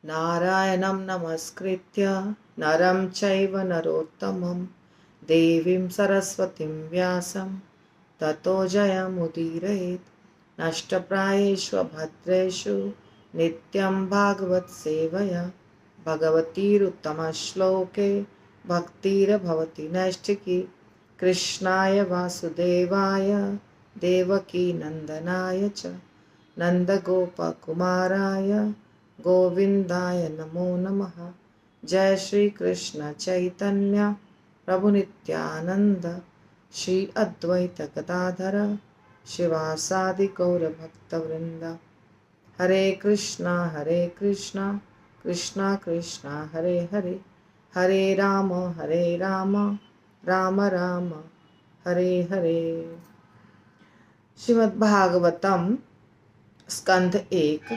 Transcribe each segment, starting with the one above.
नारायणं नमस्कृत्य नरं चैव नरोत्तमं देवीं सरस्वतीं व्यासं ततो जयमुदीरयेत्। नष्टप्रायेषु भद्रेषु नित्यं भागवत सेवया भगवतीरुत्तमश्लोके भक्तिर्भवति नैष्ठिकी। कृष्णाय वासुदेवाय देवकी नंदनाय च नंदगोपकुमाराय गोविंदाय नमो नमः। जय श्री कृष्ण चैतन्य प्रभु नित्यानंद श्री अद्वैत गदाधर शिवासादि गौर भक्तवृंद। हरे कृष्णा कृष्णा कृष्णा हरे हरे, हरे राम राम राम हरे हरे। श्रीमद् भागवतम स्कंध 1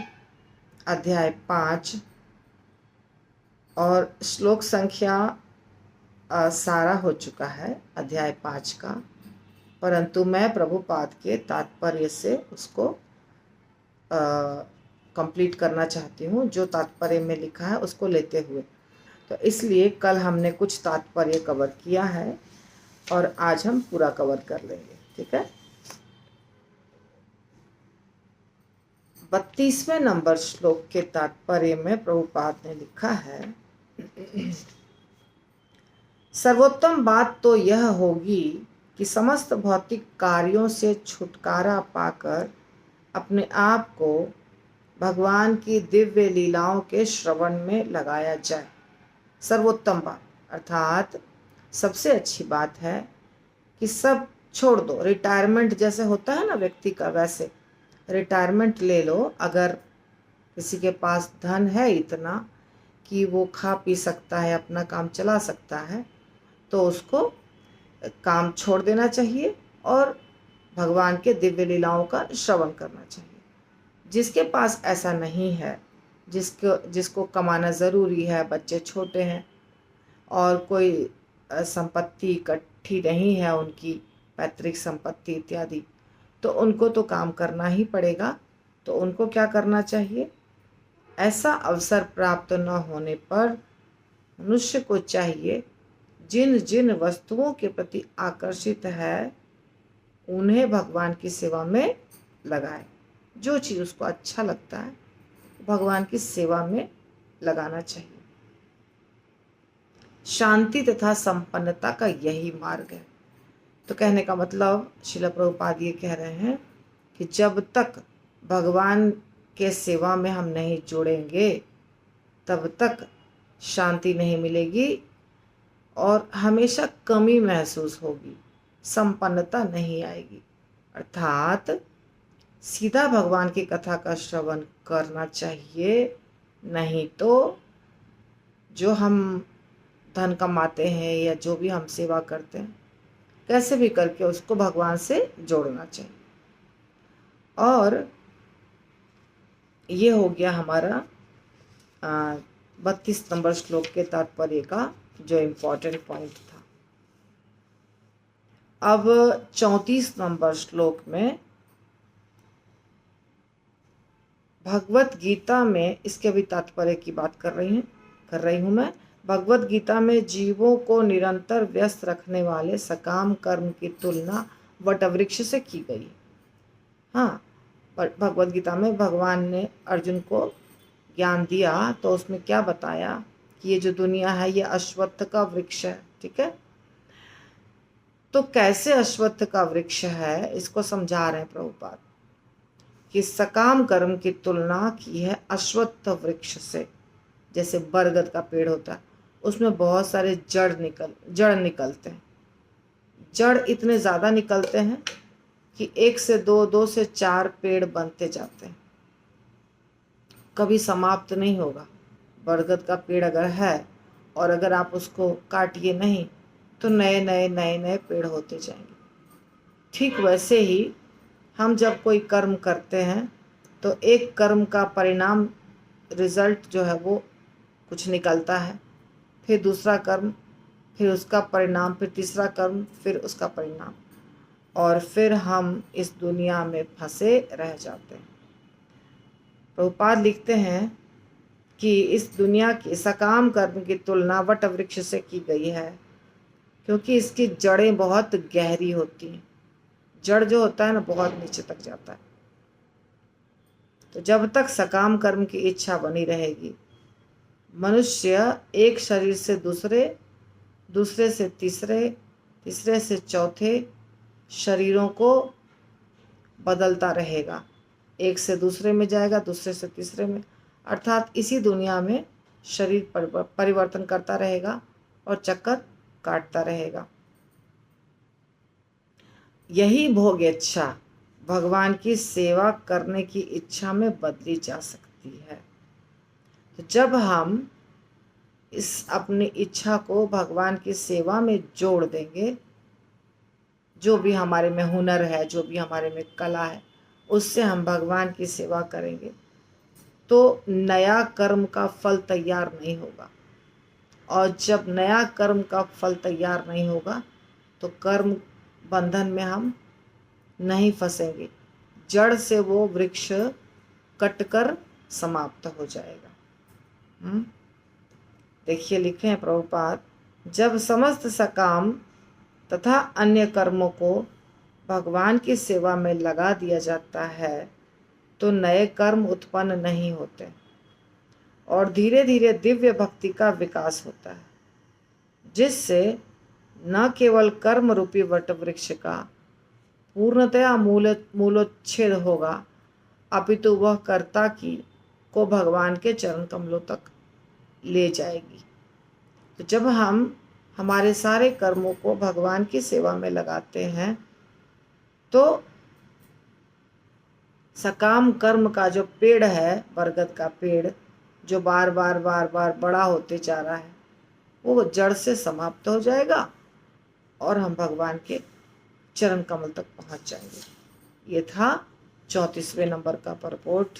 अध्याय 5 और श्लोक संख्या सारा हो चुका है अध्याय 5 का, परंतु मैं प्रभुपाद के तात्पर्य से उसको कंप्लीट करना चाहती हूँ। जो तात्पर्य में लिखा है उसको लेते हुए, तो इसलिए कल हमने कुछ तात्पर्य कवर किया है और आज हम पूरा कवर कर लेंगे। ठीक है। 32वें नंबर श्लोक के तात्पर्य में प्रभुपाद ने लिखा है, सर्वोत्तम बात तो यह होगी कि समस्त भौतिक कार्यों से छुटकारा पाकर अपने आप को भगवान की दिव्य लीलाओं के श्रवण में लगाया जाए। सर्वोत्तम बात अर्थात सबसे अच्छी बात है कि सब छोड़ दो। रिटायरमेंट जैसे होता है ना व्यक्ति का, वैसे रिटायरमेंट ले लो। अगर किसी के पास धन है इतना कि वो खा पी सकता है, अपना काम चला सकता है, तो उसको काम छोड़ देना चाहिए और भगवान के दिव्य लीलाओं का श्रवण करना चाहिए। जिसके पास ऐसा नहीं है, जिसको कमाना ज़रूरी है, बच्चे छोटे हैं और कोई संपत्ति इकट्ठी नहीं है, उनकी पैतृक संपत्ति इत्यादि, तो उनको तो काम करना ही पड़ेगा। तो उनको क्या करना चाहिए? ऐसा अवसर प्राप्त न होने पर मनुष्य को चाहिए जिन जिन वस्तुओं के प्रति आकर्षित है उन्हें भगवान की सेवा में लगाए। जो चीज़ उसको अच्छा लगता है भगवान की सेवा में लगाना चाहिए। शांति तथा संपन्नता का यही मार्ग है। तो कहने का मतलब श्रील प्रभुपाद ये कह रहे हैं कि जब तक भगवान के सेवा में हम नहीं जुड़ेंगे तब तक शांति नहीं मिलेगी और हमेशा कमी महसूस होगी, संपन्नता नहीं आएगी। अर्थात सीधा भगवान की कथा का श्रवण करना चाहिए, नहीं तो जो हम धन कमाते हैं या जो भी हम सेवा करते हैं कैसे भी करके उसको भगवान से जोड़ना चाहिए। और ये हो गया हमारा 32 नंबर श्लोक के तात्पर्य का जो इम्पोर्टेंट पॉइंट था। अब 34 नंबर श्लोक में भगवत गीता में, इसके भी तात्पर्य की बात कर रही हूँ मैं। भगवत गीता में जीवों को निरंतर व्यस्त रखने वाले सकाम कर्म की तुलना वटवृक्ष से की गई। हाँ, पर भगवत गीता में भगवान ने अर्जुन को ज्ञान दिया तो उसमें क्या बताया कि ये जो दुनिया है ये अश्वत्थ का वृक्ष है। ठीक है। तो कैसे अश्वत्थ का वृक्ष है इसको समझा रहे हैं प्रभुपाद कि सकाम कर्म की तुलना की है अश्वत्थ वृक्ष से। जैसे बरगद का पेड़ होता है, उसमें बहुत सारे जड़ निकलते हैं। जड़ इतने ज़्यादा निकलते हैं कि 1 से 2, 2 से 4 पेड़ बनते जाते हैं, कभी समाप्त नहीं होगा। बरगद का पेड़ अगर है और अगर आप उसको काटिए नहीं तो नए नए पेड़ होते जाएंगे। ठीक वैसे ही हम जब कोई कर्म करते हैं तो एक कर्म का परिणाम, रिजल्ट जो है वो कुछ निकलता है, फिर दूसरा कर्म, फिर उसका परिणाम, फिर तीसरा कर्म, फिर उसका परिणाम, और फिर हम इस दुनिया में फंसे रह जाते हैं। प्रभुपाद लिखते हैं कि इस दुनिया की सकाम कर्म की तुलना वट वृक्ष से की गई है, क्योंकि इसकी जड़ें बहुत गहरी होती हैं। जड़ जो होता है ना, बहुत नीचे तक जाता है। तो जब तक सकाम कर्म की इच्छा बनी रहेगी, मनुष्य एक शरीर से दूसरे, दूसरे से तीसरे, तीसरे से चौथे शरीरों को बदलता रहेगा। एक से दूसरे में जाएगा, दूसरे से तीसरे में, अर्थात इसी दुनिया में शरीर परिवर्तन करता रहेगा और चक्कर काटता रहेगा। यही भोग इच्छा भगवान की सेवा करने की इच्छा में बदली जा सकती है। तो जब हम इस अपनी इच्छा को भगवान की सेवा में जोड़ देंगे, जो भी हमारे में हुनर है, जो भी हमारे में कला है, उससे हम भगवान की सेवा करेंगे, तो नया कर्म का फल तैयार नहीं होगा। और जब नया कर्म का फल तैयार नहीं होगा तो कर्म बंधन में हम नहीं फंसेंगे, जड़ से वो वृक्ष कटकर समाप्त हो जाएगा। देखिए, लिखे हैं प्रभुपाद, जब समस्त सकाम तथा अन्य कर्मों को भगवान की सेवा में लगा दिया जाता है तो नए कर्म उत्पन्न नहीं होते और धीरे धीरे दिव्य भक्ति का विकास होता है, जिससे न केवल कर्म रूपी वट वृक्ष का पूर्णतया मूलोच्छेद होगा, अपितु वह कर्ता की को भगवान के चरण कमलों तक ले जाएगी। तो जब हम हमारे सारे कर्मों को भगवान की सेवा में लगाते हैं तो सकाम कर्म का जो पेड़ है, बरगद का पेड़ जो बार बार बड़ा होते जा रहा है, वो जड़ से समाप्त हो जाएगा और हम भगवान के चरण कमल तक पहुंच जाएंगे। ये था 34वें नंबर का परपोर्ट।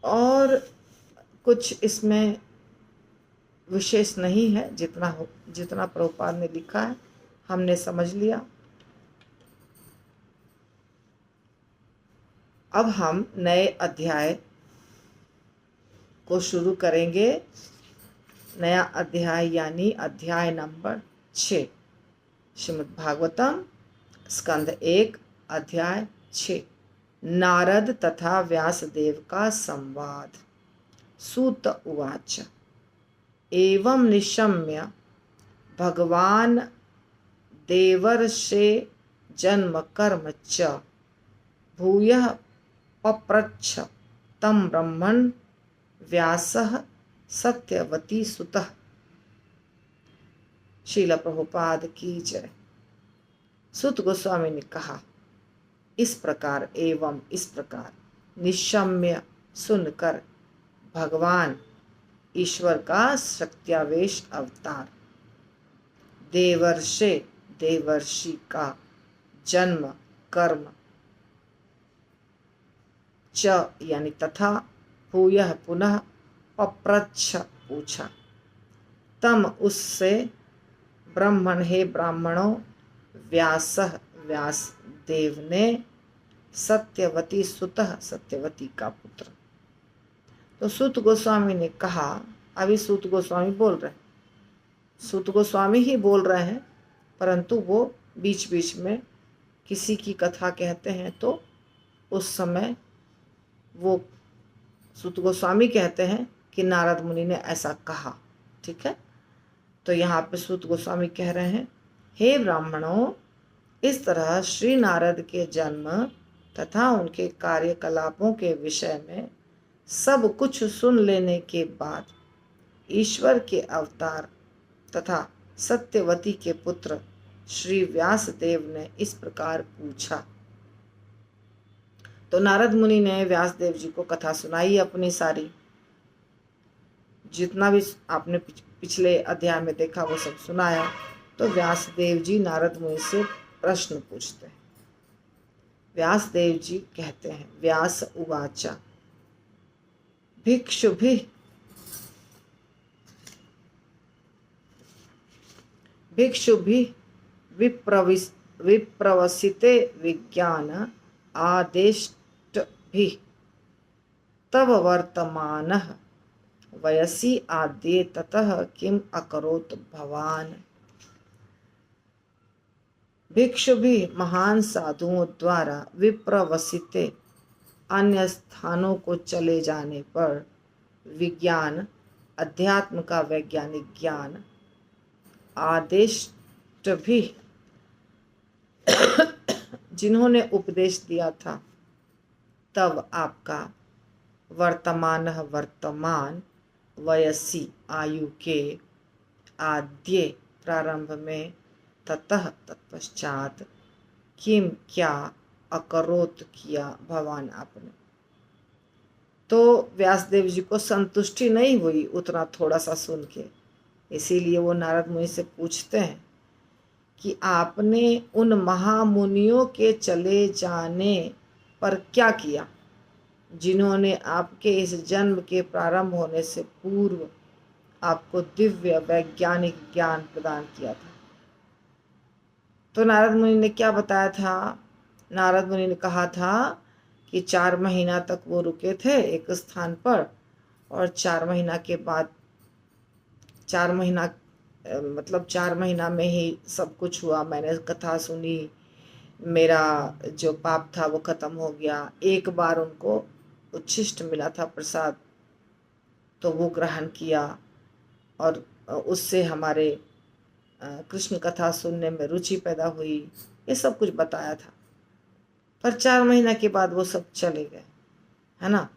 और कुछ इसमें विशेष नहीं है, जितना प्रभुपाद ने लिखा है हमने समझ लिया। अब हम नए अध्याय को शुरू करेंगे। नया अध्याय यानी अध्याय नंबर 6, श्रीमद् भागवतम स्कंद 1 अध्याय 6, नारद तथा व्यासदेव का संवाद। सूत उवाच, एवं निशम्य भगवान देवर्षे जन्म कर्म च भूयः पप्रच्छ तं ब्रह्मन् व्यासः सत्यवती सुतः। श्रील प्रभुपाद की जय। सूत गोस्वामी ने कहा, इस प्रकार एवं इस प्रकार निशम्य सुनकर भगवान ईश्वर का शक्त्यावेश अवतार, देवर्षे देवर्षि का जन्म कर्म, च यानी तथा, भूयः पुनः, पप्रच्छ पूछा, तम उससे, ब्रह्मण हे ब्राह्मणों, व्यासः व्यास देव ने, सत्यवती सुतः सत्यवती का पुत्र। तो सूत गोस्वामी ने कहा, अभी सूत गोस्वामी बोल रहे हैं, सूत गोस्वामी ही बोल रहे हैं, परंतु वो बीच बीच में किसी की कथा कहते हैं तो उस समय वो सूत गोस्वामी कहते हैं कि नारद मुनि ने ऐसा कहा। ठीक है, तो यहाँ पे सूत गोस्वामी कह रहे हैं, हे ब्राह्मणों, इस तरह श्री नारद के जन्म तथा उनके कार्यकलापों के विषय में सब कुछ सुन लेने के बाद ईश्वर के अवतार तथा सत्यवती के पुत्र श्री व्यासदेव ने इस प्रकार पूछा। तो नारद मुनि ने व्यासदेव जी को कथा सुनाई अपनी सारी, जितना भी आपने पिछले अध्याय में देखा वो सब सुनाया। तो व्यासदेव जी नारद मुनि से प्रश्न पूछते हैं। व्यासदेव जी कहते हैं, व्यास उवाचा, भिक्षुभिः विप्रविस विप्रवसिते विज्ञान आदेष्ट भी तव वर्तमानः वयसि आद्ये ततः किम अकरोत् भवान। भिक्षु भी महान साधुओं द्वारा विप्रवसिते अन्य स्थानों को चले जाने पर विज्ञान, अध्यात्म का वैज्ञानिक ज्ञान, आदेश भी जिन्होंने उपदेश दिया था, तब आपका वर्तमान वयसी आयु के आद्य प्रारंभ में ततः तत्पश्चात किम क्या अकरोत किया भवान आपने। तो व्यासदेव जी को संतुष्टि नहीं हुई उतना थोड़ा सा सुन के, इसीलिए वो नारद मुनि से पूछते हैं कि आपने उन महामुनियों के चले जाने पर क्या किया जिन्होंने आपके इस जन्म के प्रारंभ होने से पूर्व आपको दिव्य वैज्ञानिक ज्ञान प्रदान किया था। तो नारद मुनि ने क्या बताया था? नारद मुनि ने कहा था कि 4 महीना तक वो रुके थे एक स्थान पर, और 4 महीना के बाद 4 महीना मतलब 4 महीना में ही सब कुछ हुआ। मैंने कथा सुनी, मेरा जो पाप था वो खत्म हो गया। एक बार उनको उच्छिष्ट मिला था प्रसाद, तो वो ग्रहण किया और उससे हमारे कृष्ण कथा सुनने में रुचि पैदा हुई। ये सब कुछ बताया था। पर 4 महीना के बाद वो सब चले गए, है ना।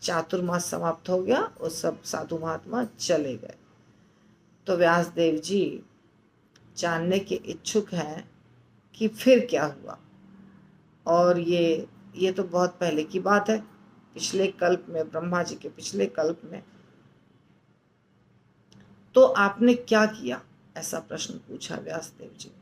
चातुर्मास समाप्त हो गया, वो सब साधु महात्मा चले गए। तो व्यासदेव जी जानने के इच्छुक हैं कि फिर क्या हुआ। और ये तो बहुत पहले की बात है, पिछले कल्प में, ब्रह्मा जी के पिछले कल्प में। तो आपने क्या किया, ऐसा प्रश्न पूछा व्यासदेव जी ने।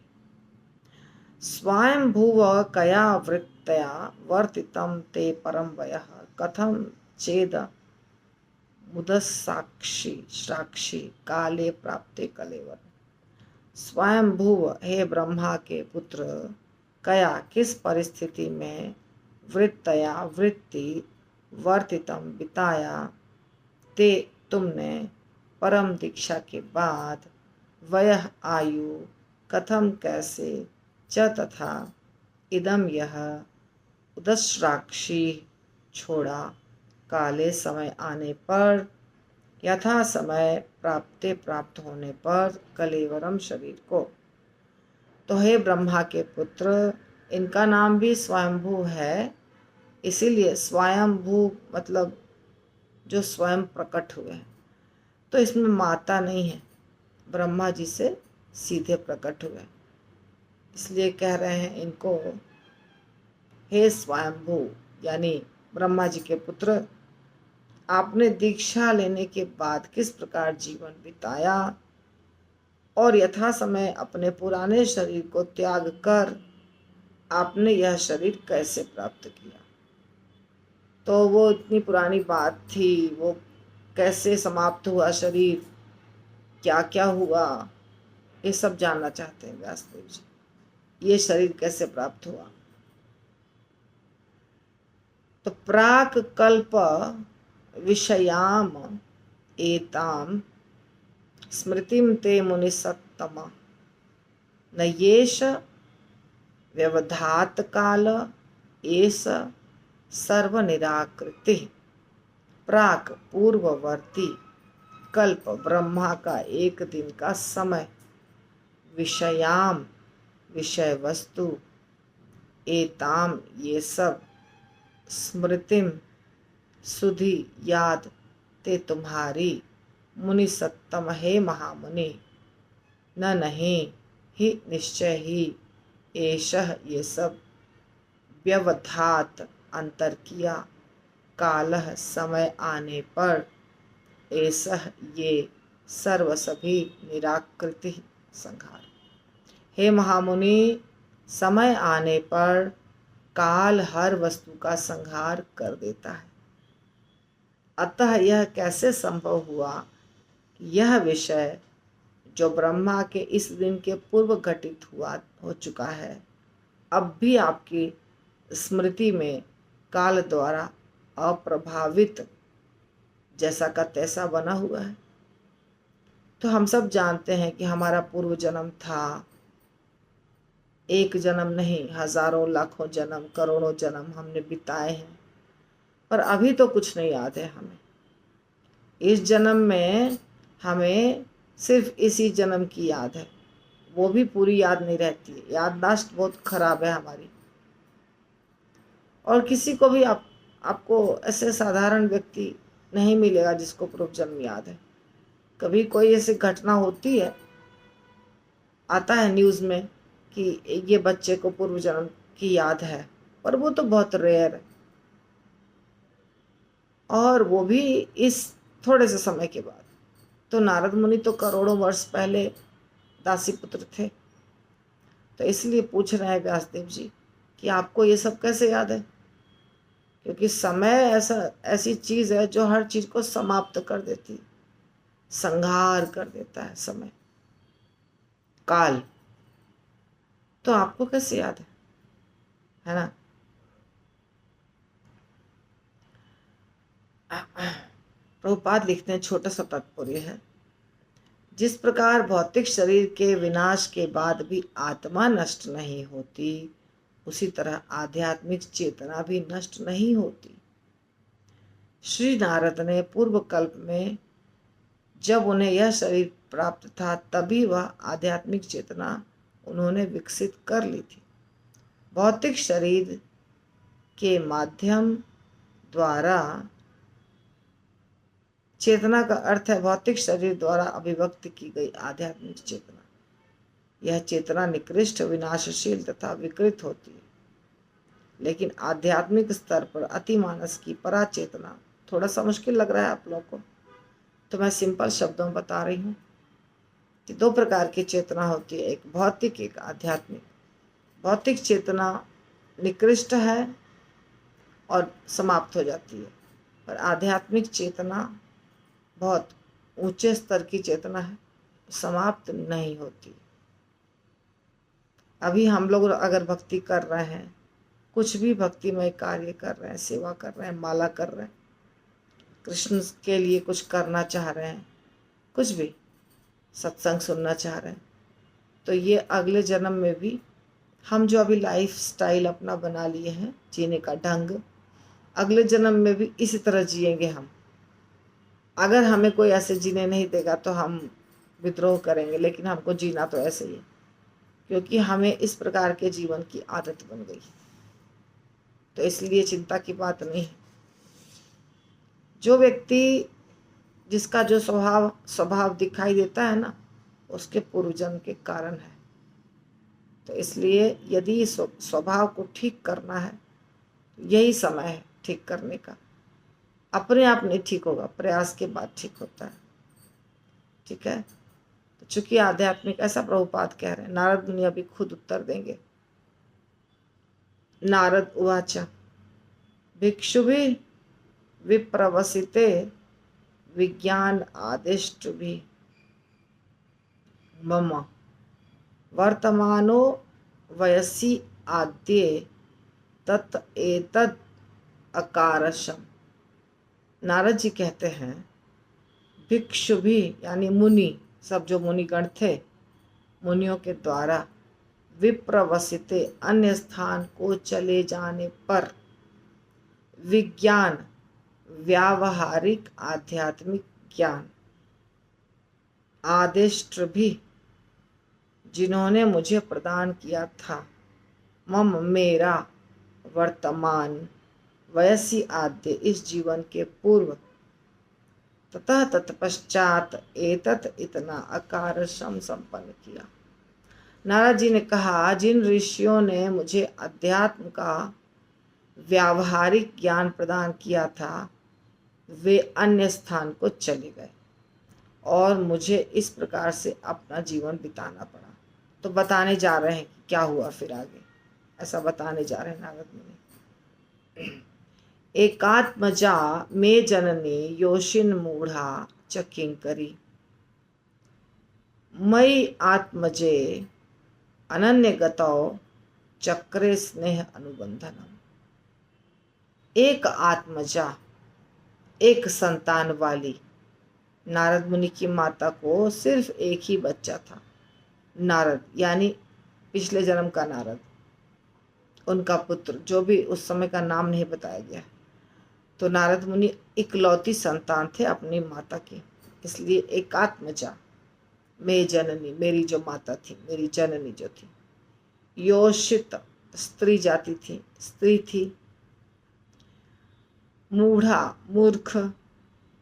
स्वयं भुव कया वृत्तया वर्तितम ते परम वयः कथम चेद मुदस्साक्षी साक्षी काले प्राप्ते कलेवर। स्वयं भुव, हे ब्रह्मा के पुत्र, कया, किस परिस्थिति में, वृत्तया, वृत्ति, वर्तितम, बिताया, ते, तुमने, परम दीक्षा के बाद, वयः, आयु, कथम, कैसे, च, तथा, इदम, यह, उदस्राक्षी, छोड़ा, काले, समय आने पर, यथा समय प्राप्ते, प्राप्त होने पर, कलेवरम, शरीर को। तो हे ब्रह्मा के पुत्र, इनका नाम भी स्वयंभू है, इसीलिए स्वयंभू मतलब जो स्वयं प्रकट हुए हैं। तो इसमें माता नहीं है, ब्रह्मा जी से सीधे प्रकट हुए, इसलिए कह रहे हैं इनको हे स्वयंभू, यानी ब्रह्मा जी के पुत्र, आपने दीक्षा लेने के बाद किस प्रकार जीवन बिताया और यथा समय अपने पुराने शरीर को त्याग कर आपने यह शरीर कैसे प्राप्त किया। तो वो इतनी पुरानी बात थी, वो कैसे समाप्त हुआ शरीर, क्या क्या हुआ, ये सब जानना चाहते हैं व्यासदेव जी। ये शरीर कैसे प्राप्त हुआ। तो प्राक कल्प विषयाम एताम स्मृतिम ते मुनिसत्तम न येष व्यवधात काल एष सर्वनिराकृति। प्राक, पूर्ववर्ती, कल्प, ब्रह्मा का एक दिन का समय, विषयाम, विषय वस्तु, एताम, ये सब, स्मृतिम, सुधि, याद, ते, तुम्हारी, मुनि सत्तम, हे महामुनि, न नहीं, ही, निश्चय ही, एषः, ये सब, व्यवधात, अंतर किया, कालः, समय आने पर, एषः, ये, सर्व, सभी, निराकृति, संहार। हे महामुनि, समय आने पर काल हर वस्तु का संहार कर देता है। अतः यह कैसे संभव हुआ कि यह विषय जो ब्रह्मा के इस दिन के पूर्व घटित हो चुका है, अब भी आपकी स्मृति में काल द्वारा अप्रभावित जैसा का तैसा बना हुआ है। तो हम सब जानते हैं कि हमारा पूर्व जन्म था, एक जन्म नहीं, हजारों लाखों जन्म करोड़ों जन्म हमने बिताए हैं, पर अभी तो कुछ नहीं याद है हमें। इस जन्म में हमें सिर्फ इसी जन्म की याद है, वो भी पूरी याद नहीं रहती है। याददाश्त बहुत खराब है हमारी। और किसी को भी आपको ऐसे साधारण व्यक्ति नहीं मिलेगा जिसको पूर्व जन्म याद है। कभी कोई ऐसी घटना होती है, आता है न्यूज़ में कि ये बच्चे को पूर्व जन्म की याद है, पर वो तो बहुत रेयर है, और वो भी इस थोड़े से समय के बाद। तो नारद मुनि तो करोड़ों वर्ष पहले दासी पुत्र थे, तो इसलिए पूछ रहे हैं व्यासदेव जी कि आपको ये सब कैसे याद है। क्योंकि समय ऐसी चीज है जो हर चीज को समाप्त कर देती है, संहार कर देता है समय, काल। तो आपको कैसे याद है ना। प्रभुपाद लिखते हैं, छोटा सा तात्पर्य है, जिस प्रकार भौतिक शरीर के विनाश के बाद भी आत्मा नष्ट नहीं होती, उसी तरह आध्यात्मिक चेतना भी नष्ट नहीं होती। श्री नारद ने पूर्व कल्प में जब उन्हें यह शरीर प्राप्त था, तभी वह आध्यात्मिक चेतना उन्होंने विकसित कर ली थी। भौतिक शरीर के माध्यम द्वारा, चेतना का अर्थ है भौतिक शरीर द्वारा अभिव्यक्त की गई आध्यात्मिक चेतना। यह चेतना निकृष्ट, विनाशशील तथा विकृत होती है, लेकिन आध्यात्मिक स्तर पर अतिमानस की परा चेतना, थोड़ा सा मुश्किल लग रहा है आप लोग को, तो मैं सिंपल शब्दों में बता रही हूँ कि दो प्रकार की चेतना होती है, एक भौतिक, एक आध्यात्मिक। भौतिक चेतना निकृष्ट है और समाप्त हो जाती है, पर आध्यात्मिक चेतना बहुत ऊंचे स्तर की चेतना है, समाप्त नहीं होती। अभी हम लोग अगर भक्ति कर रहे हैं, कुछ भी भक्तिमय कार्य कर रहे हैं, सेवा कर रहे हैं, माला कर रहे हैं, कृष्ण के लिए कुछ करना चाह रहे हैं, कुछ भी सत्संग सुनना चाह रहे हैं, तो ये अगले जन्म में भी हम जो अभी लाइफ स्टाइल अपना बना लिए हैं, जीने का ढंग, अगले जन्म में भी इसी तरह जिएंगे हम। अगर हमें कोई ऐसे जीने नहीं देगा तो हम विद्रोह करेंगे, लेकिन हमको जीना तो ऐसे ही है, क्योंकि हमें इस प्रकार के जीवन की आदत बन गई। तो इसलिए चिंता की बात नहीं है। जो व्यक्ति, जिसका जो स्वभाव दिखाई देता है ना, उसके पूर्व जन्म के कारण है। तो इसलिए यदि स्वभाव को ठीक करना है, यही समय है ठीक करने का। अपने आप नहीं ठीक होगा, प्रयास के बाद ठीक होता है। ठीक है। तो चूंकि आध्यात्मिक, ऐसा प्रभुपाद कह रहे हैं, नारद मुनि अभी खुद उत्तर देंगे। नारद उवाच भिक्षुभिः विप्रवसिते विज्ञान आदिष्टुभिः मम वर्तमानो वयसि आद्ये तत् एतद् अकारशम। नारद जी कहते हैं, भिक्षु भी यानी मुनि, सब जो मुनिगण थे, मुनियों के द्वारा विप्रवसिते अन्य स्थान को चले जाने पर विज्ञान, व्यावहारिक आध्यात्मिक ज्ञान आदिष्ट भी जिन्होंने मुझे प्रदान किया था, मम मेरा वर्तमान वयसी आद्य इस जीवन के पूर्व, ततः तत्पश्चात एतत इतना अकारशम संपन्न किया। नारद जी ने कहा, जिन ऋषियों ने मुझे अध्यात्म का व्यावहारिक ज्ञान प्रदान किया था, वे अन्य स्थान को चले गए और मुझे इस प्रकार से अपना जीवन बिताना पड़ा। तो बताने जा रहे हैं कि क्या हुआ फिर आगे, ऐसा बताने जा रहे हैं नारद मुनि। एकात्मजा मे जननी योशिन मूढ़ा च किंकरी मयि आत्मजे अनन्य गतौ चक्रे स्नेह अनुबंधनम। एक आत्मजा, एक संतान वाली नारद मुनि की माता को सिर्फ एक ही बच्चा था। नारद यानी पिछले जन्म का नारद, उनका पुत्र, जो भी उस समय का नाम नहीं बताया गया। तो नारद मुनि इकलौती संतान थे अपनी माता की, इसलिए एकात्मजा, मैं जननी, मेरी जो माता थी, मेरी जननी जो थी, योषित स्त्री जाति थी, स्त्री थी, मूढ़ा मूर्ख,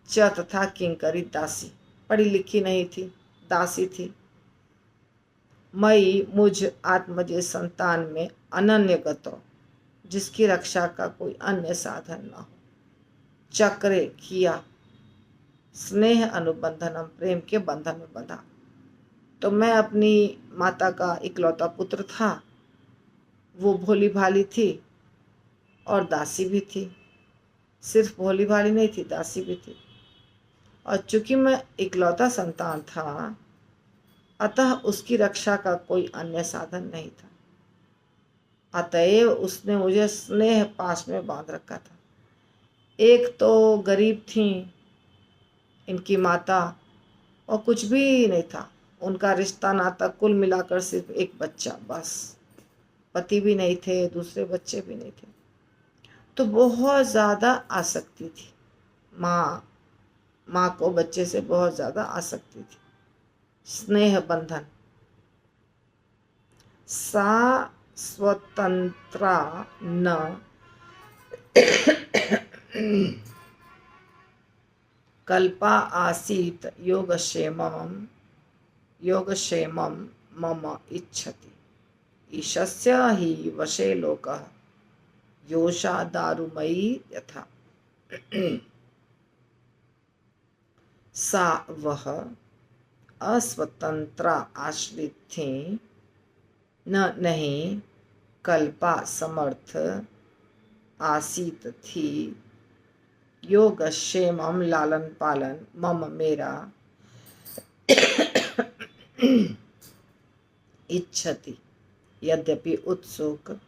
च तथा किंकरी दासी, पढ़ी लिखी नहीं थी, दासी थी। मई मुझ आत्मजे संतान में अनन्य गतो, जिसकी रक्षा का कोई अन्य साधन न हो। चक्रे किया, स्नेह अनुबंधनम, प्रेम के बंधन में बंधा। तो मैं अपनी माता का इकलौता पुत्र था, वो भोली भाली थी और दासी भी थी। सिर्फ भोली भाली नहीं थी, दासी भी थी। और चूंकि मैं इकलौता संतान था, अतः उसकी रक्षा का कोई अन्य साधन नहीं था। अतएव उसने मुझे स्नेह पास में बांध रखा था। एक तो गरीब थी इनकी माता, और कुछ भी नहीं था उनका रिश्ता नाता, कुल मिलाकर सिर्फ एक बच्चा बस। पति भी नहीं थे, दूसरे बच्चे भी नहीं थे। तो बहुत ज़्यादा आसक्ति थी, माँ को बच्चे से बहुत ज़्यादा आसक्ति थी। स्नेह बंधन। सा स्वतंत्रा न कल्पा आसीत योगक्षेमं मम इच्छति। ईशस्य हि वशे लोकः योषा दारुमयी यथा। सा वह अस्वतंत्रा आश्रित थी, न नहीं कल्पा समर्थ आसीत थी, योगक्षेमम लालन पालन मम मेरा इच्छति। यद्यपि उत्सुक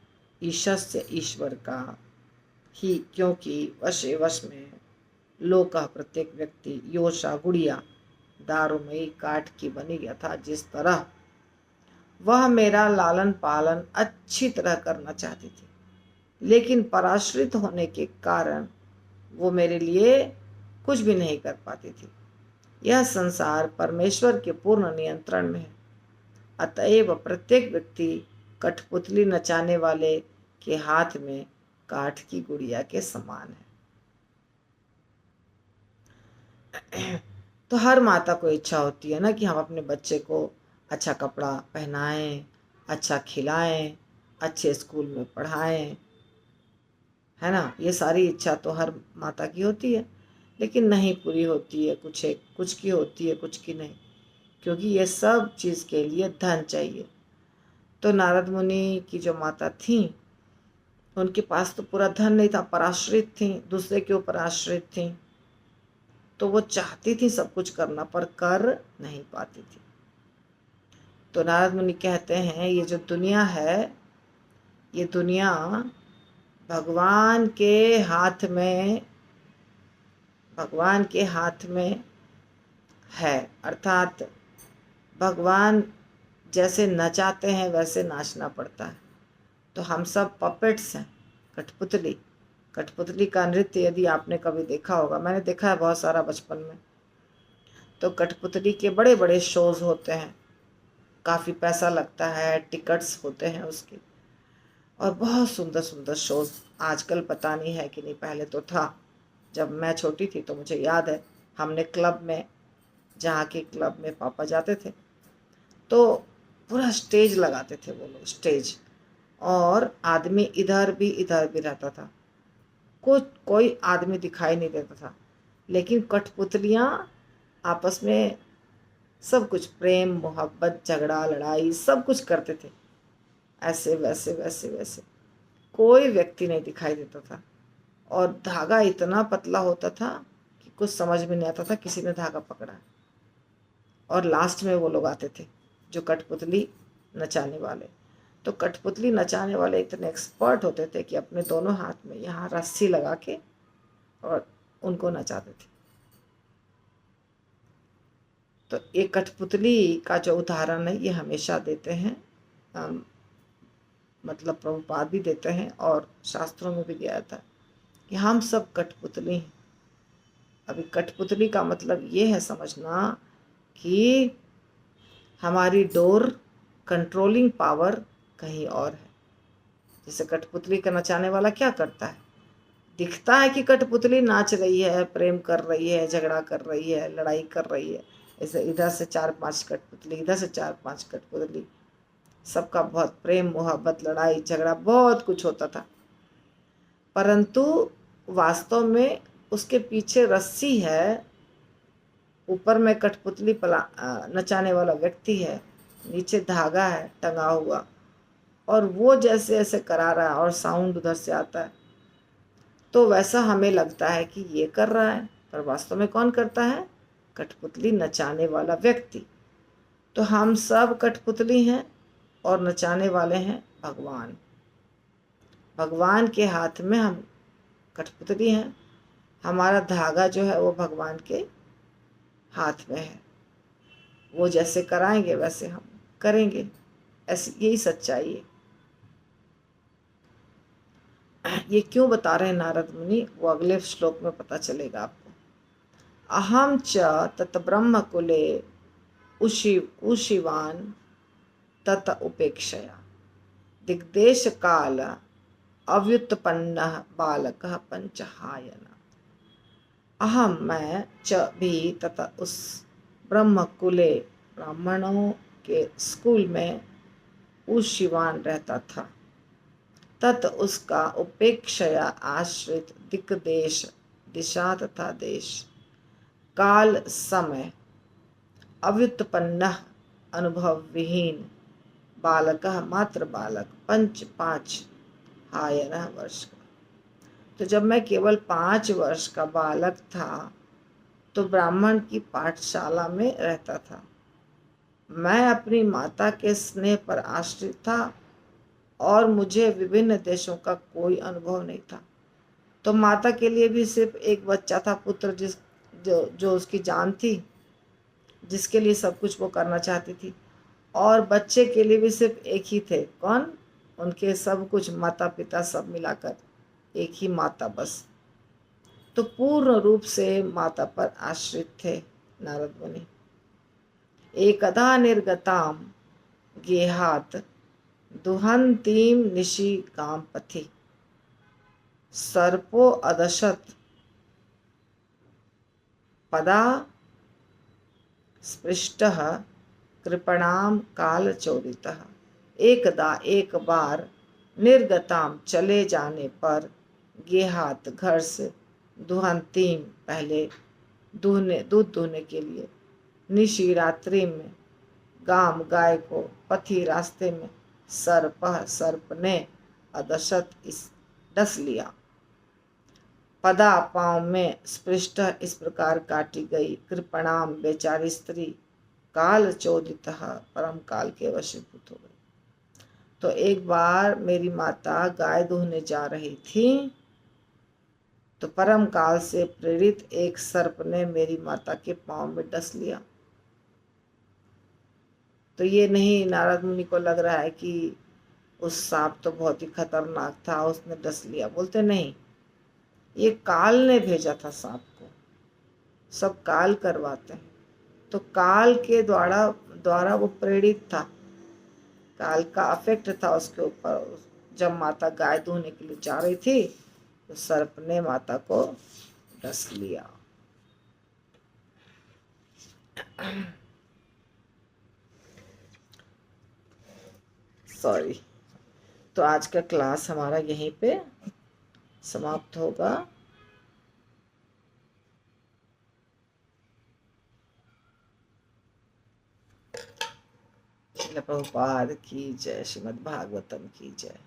ईशस्य ईश्वर का ही, क्योंकि वशे वश में लोक प्रत्येक व्यक्ति, योषा गुड़िया, दारुमयी काठ की बनी यथा जिस तरह वह मेरा लालन पालन अच्छी तरह करना चाहती थी, लेकिन पराश्रित होने के कारण वो मेरे लिए कुछ भी नहीं कर पाती थी। यह संसार परमेश्वर के पूर्ण नियंत्रण में है, अतएव प्रत्येक व्यक्ति कठपुतली नचाने वाले के हाथ में काठ की गुड़िया के समान है। तो हर माता को इच्छा होती है ना कि हम अपने बच्चे को अच्छा कपड़ा पहनाएं, अच्छा खिलाएं, अच्छे स्कूल में पढ़ाएं, है ना। ये सारी इच्छा तो हर माता की होती है, लेकिन नहीं पूरी होती है। कुछ की होती है, कुछ की नहीं, क्योंकि ये सब चीज़ के लिए धन चाहिए। तो नारद मुनि की जो माता थी, उनके पास तो पूरा धन नहीं था, पराश्रित थी, दूसरे के ऊपर आश्रित थी। तो वो चाहती थी सब कुछ करना, पर कर नहीं पाती थी। तो नारद मुनि कहते हैं, ये जो दुनिया है, ये दुनिया भगवान के हाथ में है। अर्थात भगवान जैसे नचाते हैं वैसे नाचना पड़ता है। तो हम सब पपेट्स हैं, कठपुतली का नृत्य यदि आपने कभी देखा होगा, मैंने देखा है बहुत सारा बचपन में। तो कठपुतली के बड़े बड़े शोज होते हैं, काफ़ी पैसा लगता है, टिकट्स होते हैं उसके, और बहुत सुंदर सुंदर शोज। आजकल पता नहीं है कि नहीं, पहले तो था। जब मैं छोटी थी तो मुझे याद है, हमने क्लब में, जहाँ के क्लब में पापा जाते थे, तो पूरा स्टेज लगाते थे वो लोग, स्टेज, और आदमी इधर भी रहता था। कोई आदमी दिखाई नहीं देता था, लेकिन कठपुतलियाँ आपस में सब कुछ, प्रेम मोहब्बत झगड़ा लड़ाई सब कुछ करते थे, ऐसे वैसे वैसे वैसे। कोई व्यक्ति नहीं दिखाई देता था, और धागा इतना पतला होता था कि कुछ समझ में नहीं आता था किसी ने धागा पकड़ा है। और लास्ट में वो लोग आते थे जो कठपुतली नचाने वाले। तो कठपुतली नचाने वाले इतने एक्सपर्ट होते थे कि अपने दोनों हाथ में यहाँ रस्सी लगा के और उनको नचाते थे। तो ये कठपुतली का जो उदाहरण है ये हमेशा देते हैं, मतलब प्रभुपाद भी देते हैं और शास्त्रों में भी दिया था कि हम सब कठपुतली हैं। अभी कठपुतली का मतलब ये है समझना कि हमारी डोर, कंट्रोलिंग पावर कहीं और है। जैसे कठपुतली का नचाने वाला क्या करता है, दिखता है कि कठपुतली नाच रही है, प्रेम कर रही है, झगड़ा कर रही है, लड़ाई कर रही है, ऐसे इधर से 4-5 कठपुतली, इधर से 4-5 कठपुतली, सबका बहुत प्रेम मोहब्बत, लड़ाई झगड़ा बहुत कुछ होता था। परंतु वास्तव में उसके पीछे रस्सी है, ऊपर में कठपुतली नचाने वाला व्यक्ति है, नीचे धागा है टंगा हुआ, और वो जैसे ऐसे करा रहा है और साउंड उधर से आता है, तो वैसा हमें लगता है कि ये कर रहा है, पर वास्तव में कौन करता है, कठपुतली नचाने वाला व्यक्ति। तो हम सब कठपुतली हैं और नचाने वाले हैं भगवान। भगवान के हाथ में हम कठपुतली हैं, हमारा धागा जो है वो भगवान के हाथ में है, वो जैसे कराएंगे वैसे हम करेंगे, ऐसी यही सच्चाई है। ये क्यों बता रहे हैं नारद मुनि, वो अगले श्लोक में पता चलेगा आपको। अहम च तत् ब्रह्म कुले उशिवान तत उपेक्षया दिग्देश काल अव्युत्पन्न बालक पंचहायन। अहम मैं च भी तथा उस ब्रह्म कुले ब्राह्मणों के स्कूल में उशिवान रहता था, तत् उसका उपेक्षया आश्रित दिक्देश दिशा तथा देश काल समय अव्युत्पन्न अनुभव विहीन बालक मात्र बालक 5 हायन वर्ष का। तो जब मैं केवल 5 वर्ष का बालक था तो ब्राह्मण की पाठशाला में रहता था। मैं अपनी माता के स्नेह पर आश्रित था और मुझे विभिन्न देशों का कोई अनुभव नहीं था। तो माता के लिए भी सिर्फ एक बच्चा था, पुत्र, जो उसकी जान थी, जिसके लिए सब कुछ वो करना चाहती थी। और बच्चे के लिए भी सिर्फ एक ही थे, कौन, उनके सब कुछ माता पिता सब मिलाकर एक ही माता बस। तो पूर्ण रूप से माता पर आश्रित थे नारद मुनि। एकदा निर्गताम गेहात दुहंतीम निशि काम पथि सर्पो अदशत पदा स्पृष्टः कृपणाम काल चोदितः। एकदा एक बार निर्गताम चले जाने पर गेहात घर से दुहंतीम पहले दूध दुहने के लिए निशी रात्रि में गाम गाय को पथी रास्ते में सर्प ने अदशत डस लिया। पदा पांव में स्पृष्ट इस प्रकार काटी गई, कृपणाम बेचारी स्त्री, काल चोदित परम काल के वशीभूत हो गई। तो एक बार मेरी माता गाय दूहने जा रही थी तो परम काल से प्रेरित एक सर्प ने मेरी माता के पांव में डस लिया। तो ये नहीं नारद मुनि को लग रहा है कि उस सांप तो बहुत ही खतरनाक था, उसने डस लिया, बोलते नहीं, ये काल ने भेजा था सांप को। सब काल करवाते हैं, तो काल के द्वारा वो प्रेरित था, काल का अफेक्ट था उसके ऊपर। जब माता गाय दूहने के लिए जा रही थी तो सर्प ने माता को डस लिया। सॉरी। तो आज का क्लास हमारा यहीं पे समाप्त होगा। श्रील प्रभुपाद की जय, श्रीमद् भागवतम की जय।